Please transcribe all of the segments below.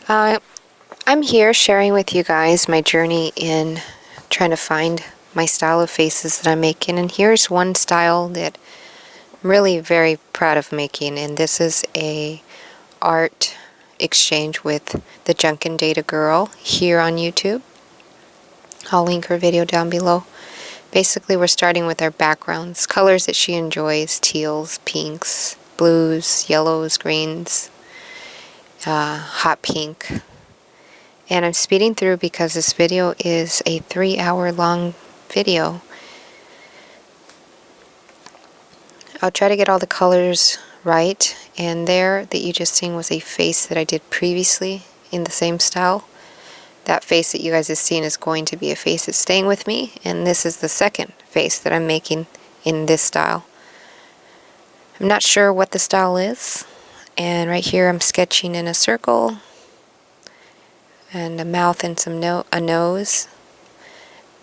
Uh, I'm here sharing with you guys my journey in trying to find my style of faces that I'm making, and here's one style that I'm really very proud of making, and this is a art exchange with the Junkin Data Girl here on YouTube. I'll link her video down below. Basically, we're starting with our backgrounds, colors that she enjoys: teals, pinks, blues, yellows, greens, hot pink. And I'm speeding through because this video is a 3-hour long video. I'll try to get all the colors right, and there that you just seen was a face that I did previously in the same style. That face that you guys have seen is going to be a face that's staying with me, and this is the second face that I'm making in this style. I'm not sure what the style is, and right here I'm sketching in a circle and a mouth and a nose,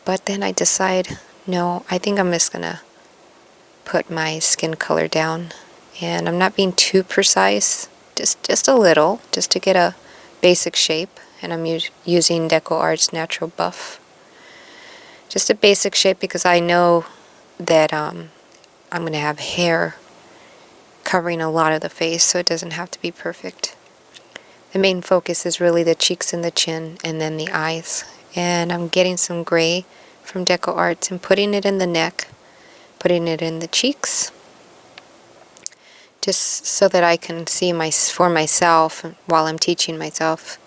but then I decide, no, I think I'm just gonna put my skin color down, and I'm not being too precise, just a little, just to get a basic shape, and I'm using DecoArt's Natural Buff. Just a basic shape because I know that I'm gonna have hair covering a lot of the face, so it doesn't have to be perfect. The main focus is really the cheeks and the chin, and then the eyes. And I'm getting some gray from DecoArts and putting it in the neck, putting it in the cheeks, just so that I can see for myself while I'm teaching myself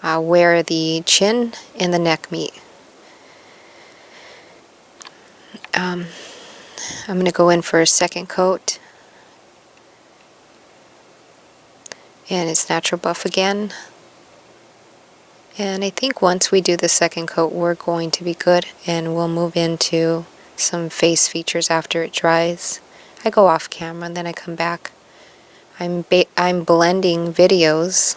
where the chin and the neck meet. I'm going to go in for a second coat, and it's Natural Buff again. And I think once we do the second coat, we're going to be good, and we'll move into some face features after it dries. I go off camera and then I come back. I'm blending videos,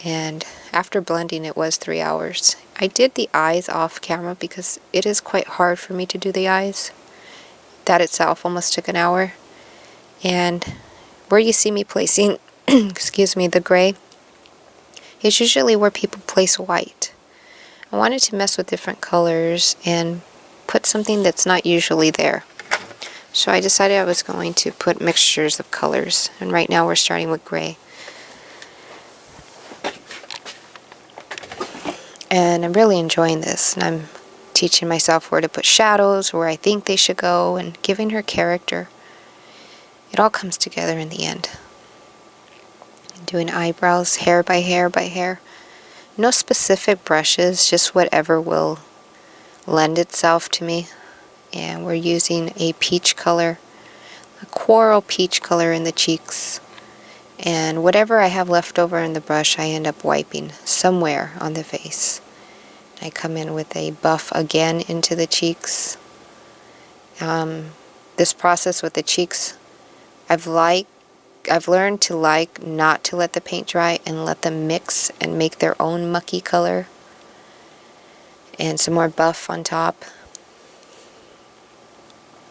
and after blending it was 3 hours. I did the eyes off camera because it is quite hard for me to do the eyes. That itself almost took an hour. And where you see me placing excuse me, the gray, is usually where people place white. I wanted to mess with different colors and put something that's not usually there. So I decided I was going to put mixtures of colors, and right now we're starting with gray. And I'm really enjoying this, and I'm teaching myself where to put shadows, where I think they should go, and giving her character. It all comes together in the end. Doing eyebrows, hair by hair by hair. No specific brushes, just whatever will lend itself to me. And we're using a peach color, a coral peach color in the cheeks. And whatever I have left over in the brush, I end up wiping somewhere on the face. I come in with a buff again into the cheeks. This process with the cheeks, I've learned to like not to let the paint dry and let them mix and make their own mucky color. And some more buff on top.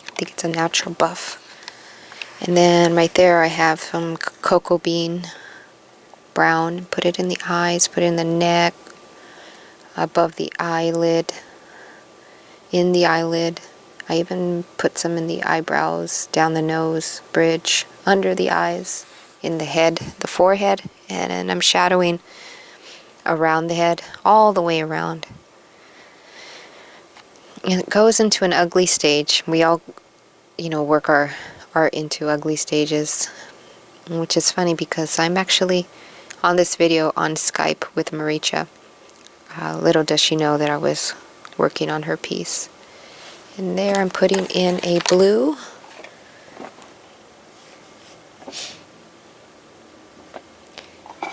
I think it's a natural buff. And then right there I have some cocoa bean brown. Put it in the eyes, put it in the neck, above the eyelid, in the eyelid. I even put some in the eyebrows, down the nose, bridge, under the eyes, in the head, the forehead, and I'm shadowing around the head, all the way around. And it goes into an ugly stage. We all, work our art into ugly stages, which is funny because I'm actually on this video on Skype with Maricha. Little does she know that I was working on her piece. And there I'm putting in a blue.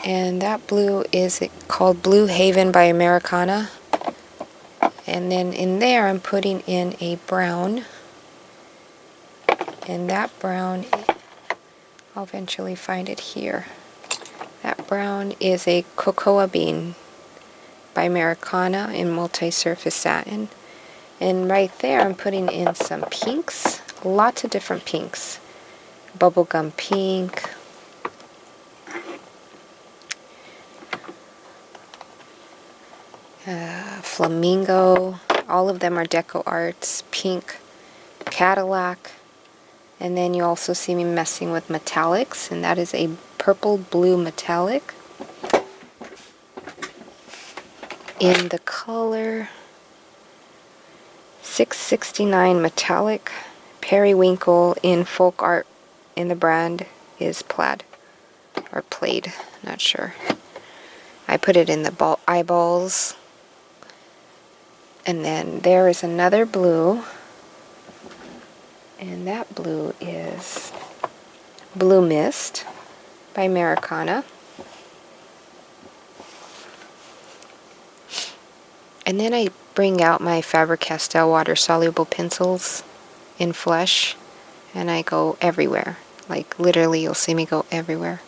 And that blue is called Blue Haven by Americana. And then in there I'm putting in a brown. And that brown, I'll eventually find it here. That brown is a cocoa bean by Americana in multi-surface satin. And right there I'm putting in some pinks, lots of different pinks. Bubblegum pink, Flamingo. All of them are Deco Arts. Pink, Cadillac. And then you also see me messing with metallics, and that is a purple blue metallic in the color 669 metallic. Periwinkle in folk art, in the brand is plaid or plaid, not sure. I put it in the eyeballs. And then there is another blue, and that blue is Blue Mist by Americana. And then I bring out my Faber-Castell water-soluble pencils in Flesh, and I go everywhere. Like, literally, you'll see me go everywhere.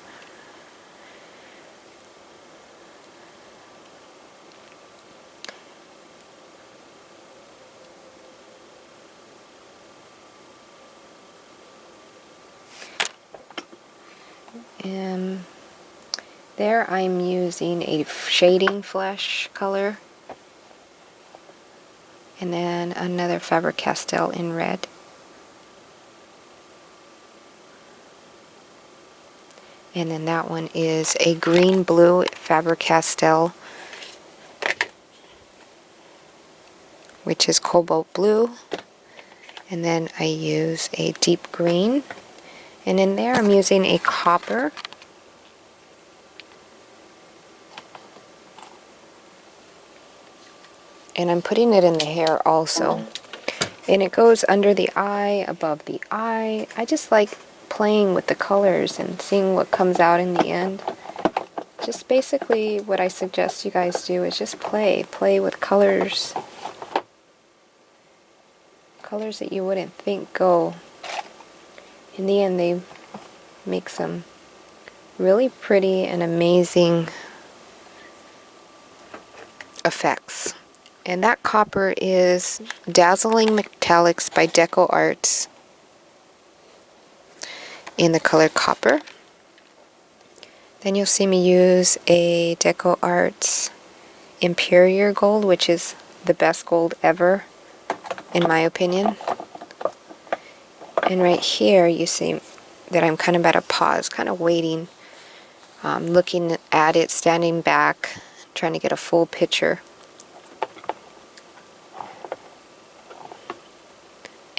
And there I'm using a shading Flesh color, and then another Faber-Castell in red. And then that one is a green-blue Faber-Castell, which is cobalt blue. And then I use a deep green. And in there I'm using a copper. And I'm putting it in the hair also. And it goes under the eye, above the eye. I just like playing with the colors and seeing what comes out in the end. Just basically what I suggest you guys do is just play. Play with colors. Colors that you wouldn't think go. In the end, they make some really pretty and amazing effects. And that copper is Dazzling Metallics by Deco Arts in the color copper. Then you'll see me use a Deco Arts Imperial Gold, which is the best gold ever, in my opinion. And right here you see that I'm kind of at a pause, kind of waiting, looking at it, standing back, trying to get a full picture.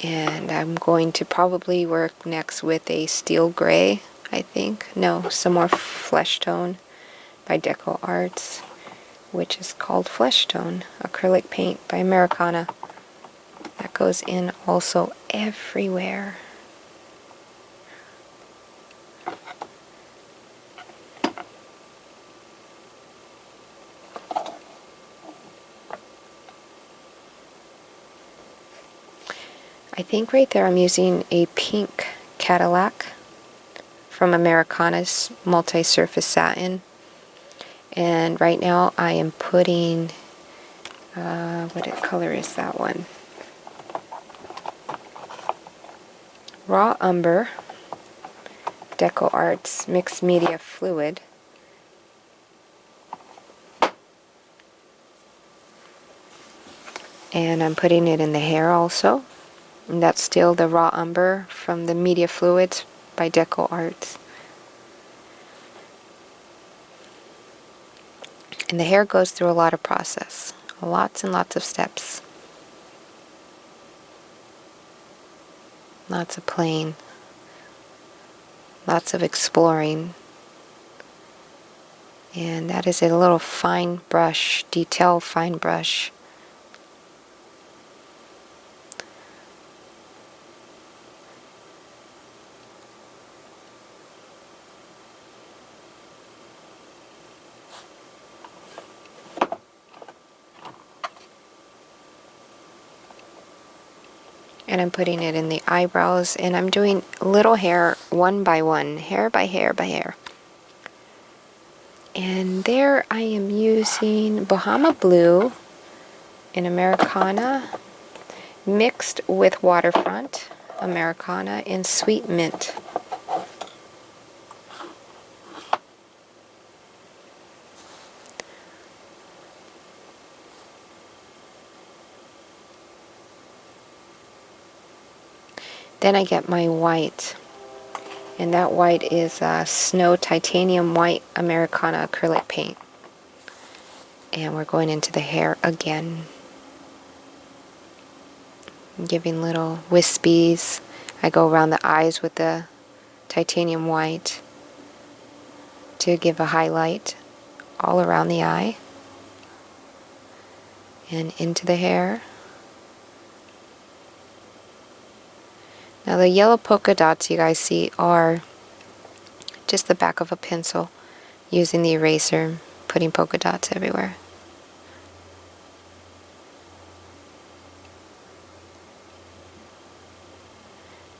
And I'm going to probably work next with a steel gray, I think. No, some more flesh tone by Deco Arts, which is called Flesh Tone, acrylic paint by Americana. That goes in also everywhere. I think right there I'm using a pink Cadillac from Americana's multi-surface satin. And right now I am putting, what color is that one? Raw Umber, Deco Arts Mixed Media Fluid. And I'm putting it in the hair also. And that's still the Raw Umber from the Media Fluids by Deco Arts. And the hair goes through a lot of process. Lots and lots of steps. Lots of playing. Lots of exploring. And that is a little fine brush, detail fine brush. And I'm putting it in the eyebrows, and I'm doing little hair one by one, hair by hair by hair. And there I am using Bahama Blue in Americana mixed with Waterfront Americana in Sweet Mint. Then I get my white, and that white is Snow Titanium White Americana acrylic paint. And we're going into the hair again, giving little wispies. I go around the eyes with the titanium white to give a highlight all around the eye and into the hair. Now the yellow polka dots you guys see are just the back of a pencil, using the eraser, putting polka dots everywhere.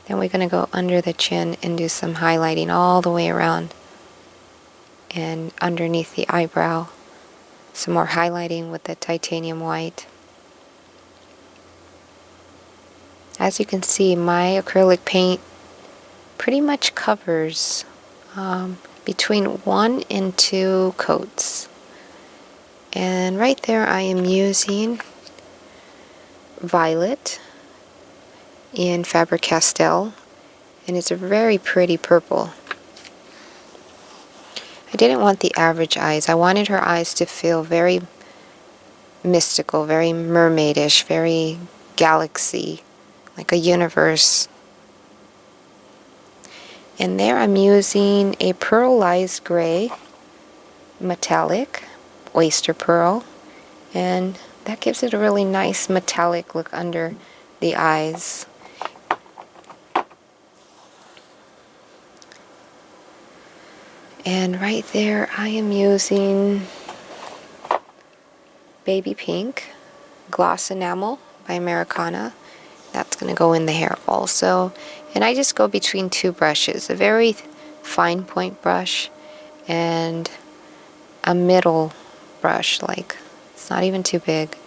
Then we're going to go under the chin and do some highlighting all the way around and underneath the eyebrow. Some more highlighting with the titanium white. As you can see, my acrylic paint pretty much covers between 1 and 2 coats. And right there I am using Violet in Faber-Castell, and it's a very pretty purple. I didn't want the average eyes. I wanted her eyes to feel very mystical, very mermaidish, very galaxy, like a universe. And there I'm using a pearlized gray metallic oyster pearl, and that gives it a really nice metallic look under the eyes. And right there I am using Baby Pink Gloss Enamel by Americana. That's going to go in the hair also. And I just go between 2 brushes, a very fine point brush and a middle brush, like it's not even too big.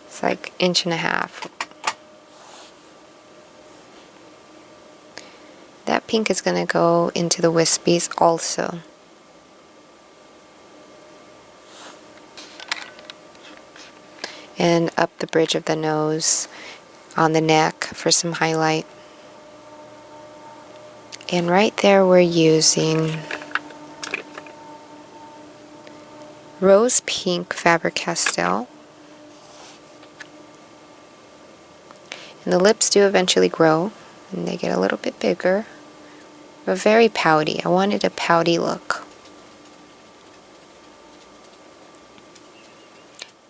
It's like 1.5 inches. That pink is going to go into the wispies also. And up the bridge of the nose, on the neck for some highlight. And right there we're using Rose Pink Faber-Castell. And the lips do eventually grow, and they get a little bit bigger, but very pouty. I wanted a pouty look.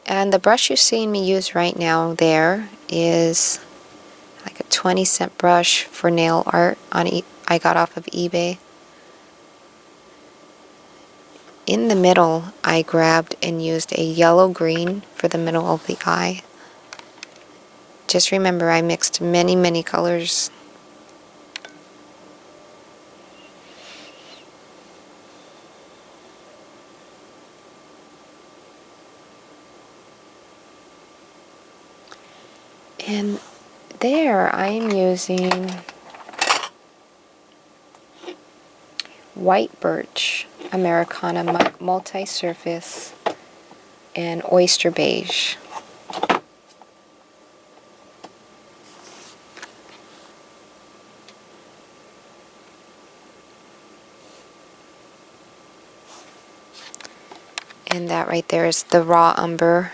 And the brush you're seeing me use right now there is like a 20-cent brush for nail art I got off of eBay. In the middle, I grabbed and used a yellow-green for the middle of the eye. Just remember, I mixed many, many colors. And there I am using White Birch Americana Multi-Surface and Oyster Beige. And that right there is the raw umber.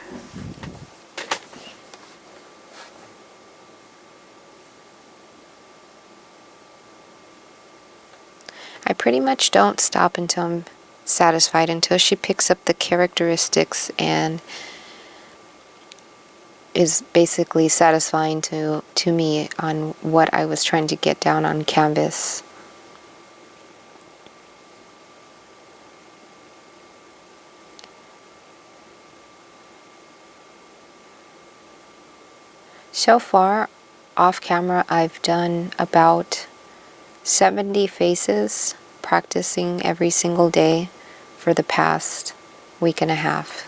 I pretty much don't stop until I'm satisfied, until she picks up the characteristics and is basically satisfying to me on what I was trying to get down on canvas. So far, off camera, I've done about 70 faces, practicing every single day for the past week and a half.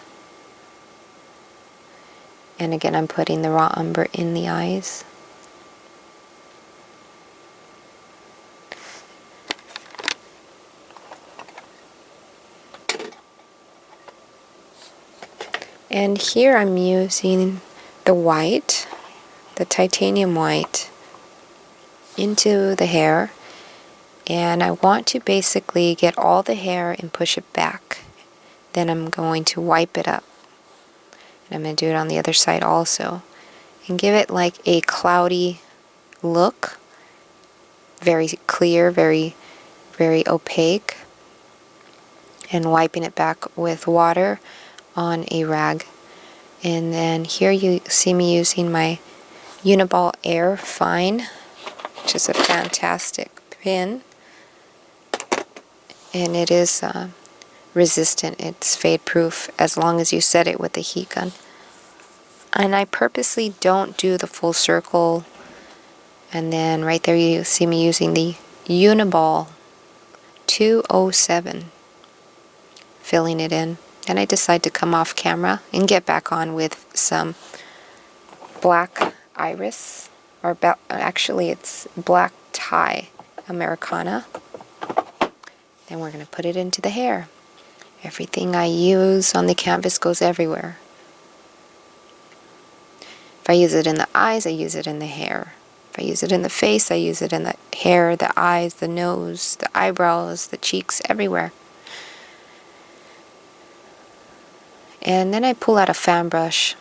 And again, I'm putting the raw umber in the eyes. And here I'm using the white, the titanium white, into the hair, and I want to basically get all the hair and push it back. Then I'm going to wipe it up, and I'm going to do it on the other side also, and give it like a cloudy look, very clear, very opaque, and wiping it back with water on a rag. And then here you see me using my Uniball Air Fine, which is a fantastic pin, and it is resistant. It's fade proof as long as you set it with the heat gun. And I purposely don't do the full circle. And then right there you see me using the Uniball 207, filling it in. And I decide to come off camera and get back on with some black iris, or actually it's black tie Americana. Then we're going to put it into the hair. Everything I use on the canvas goes everywhere. If I use it in the eyes, I use it in the hair. If I use it in the face, I use it in the hair, the eyes, the nose, the eyebrows, the cheeks, everywhere. And then I pull out a fan brush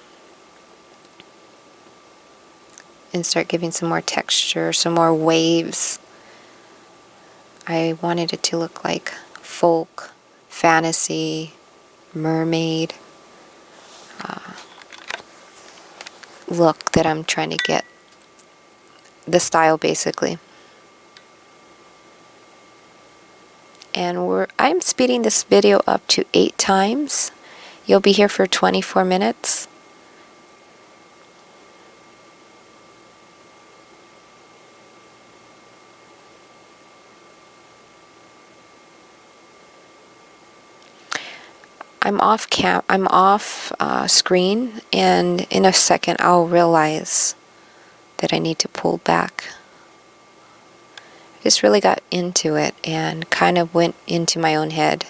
and start giving some more texture, some more waves. I wanted it to look like folk, fantasy, mermaid look that I'm trying to get. The style basically. And I'm speeding this video up to 8 times. You'll be here for 24 minutes. I'm off screen, and in a second I'll realize that I need to pull back. I just really got into it and kind of went into my own head,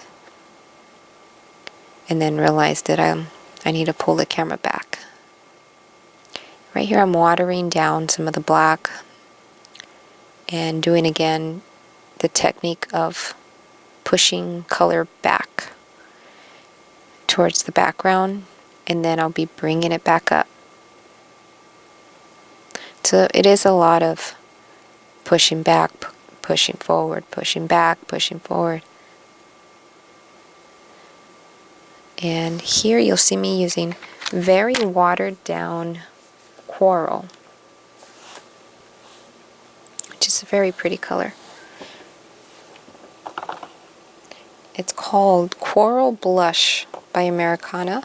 and then realized that I need to pull the camera back. Right here I'm watering down some of the black and doing again the technique of pushing color back towards the background, and then I'll be bringing it back up. So it is a lot of pushing back, pushing forward, pushing back, pushing forward. And here you'll see me using very watered down coral, which is a very pretty color. It's called Coral Blush by Americana.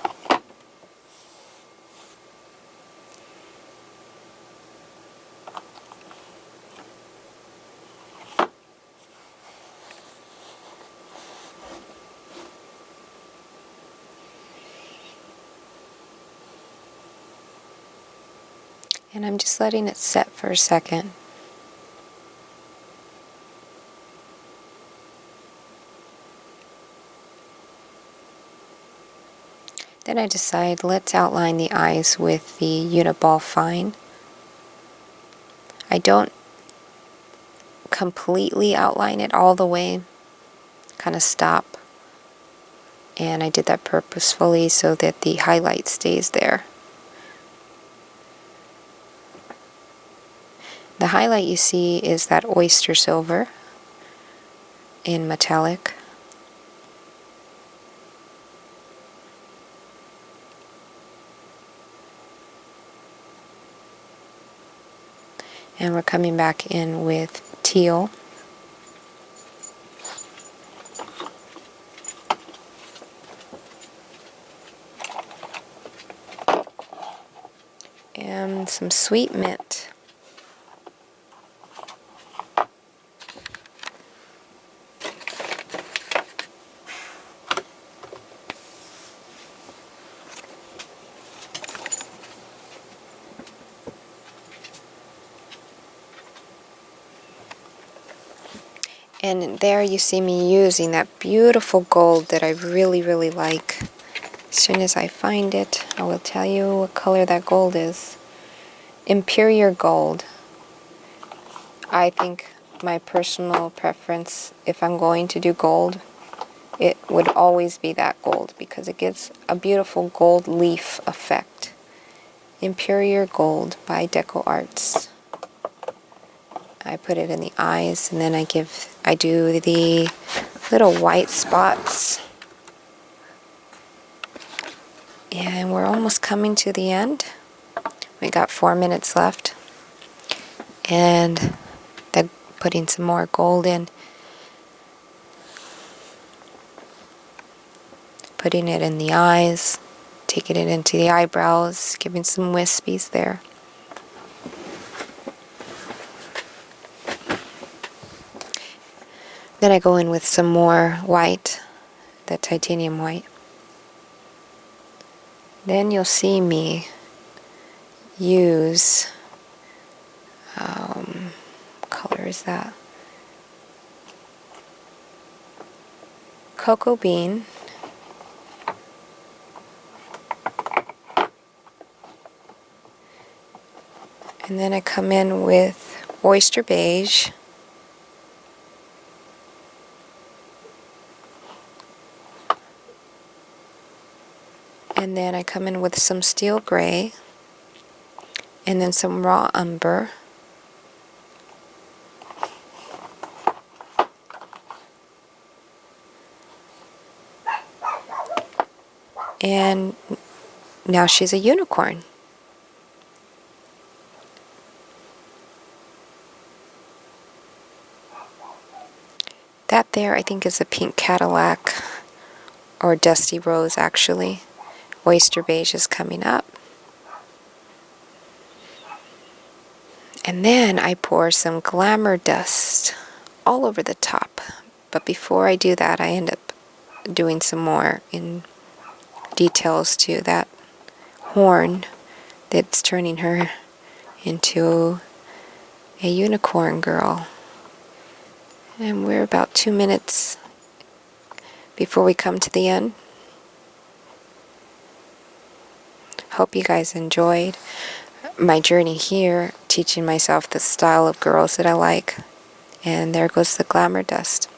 And I'm just letting it set for a second. Then I decide, let's outline the eyes with the Uniball Fine. I don't completely outline it all the way, kind of stop. And I did that purposefully so that the highlight stays there. The highlight you see is that oyster silver in metallic. And we're coming back in with teal. And some sweet mint. And there you see me using that beautiful gold that I really like. As soon as I find it, I will tell you what color that gold is. Imperial Gold. I think my personal preference, if I'm going to do gold, it would always be that gold because it gives a beautiful gold leaf effect. Imperial Gold by Deco Arts. I put it in the eyes, and then I do the little white spots. And we're almost coming to the end. We got 4 minutes left. And then putting some more gold in. Putting it in the eyes. Taking it into the eyebrows. Giving some wispies there. Then I go in with some more white. The titanium white. Then you'll see me use, what color is that? Cocoa bean. And then I come in with oyster beige. And then I come in with some steel gray, and then some raw umber, and now she's a unicorn. That there I think is a pink Cadillac, or dusty rose actually. Oyster beige is coming up. And then I pour some glamour dust all over the top. But before I do that, I end up doing some more in details to that horn that's turning her into a unicorn girl. And we're about 2 minutes before we come to the end. Hope you guys enjoyed my journey here, teaching myself the style of girls that I like. And there goes the glamour dust.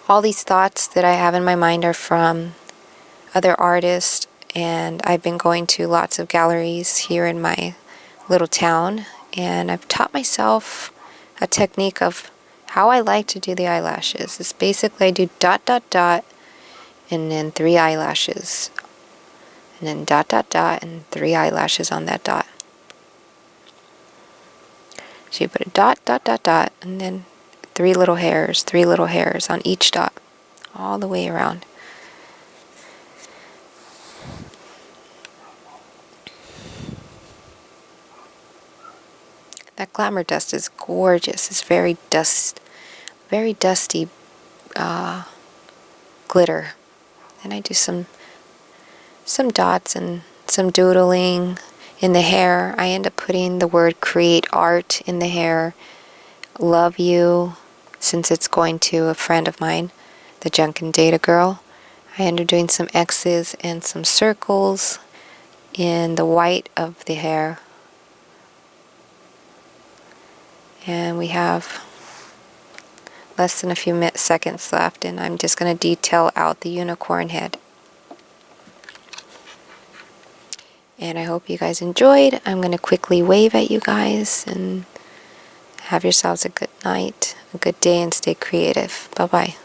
All these thoughts that I have in my mind are from other artists, and I've been going to lots of galleries here in my little town, and I've taught myself a technique of how I like to do the eyelashes. It's basically I do dot, dot, dot, and then 3 eyelashes. And then dot, dot, dot, and 3 eyelashes on that dot. So you put a dot, dot, dot, dot, and then 3 little hairs on each dot, all the way around. That glamour dust is gorgeous. It's very dusty glitter. And I do some dots and some doodling in the hair. I end up putting the word create art in the hair. Love you, since it's going to a friend of mine, the Junk and Data girl. I end up doing some X's and some circles in the white of the hair. And we have less than a few seconds left, and I'm just going to detail out the unicorn head. And I hope you guys enjoyed. I'm going to quickly wave at you guys, and have yourselves a good night, a good day, and stay creative. Bye-bye.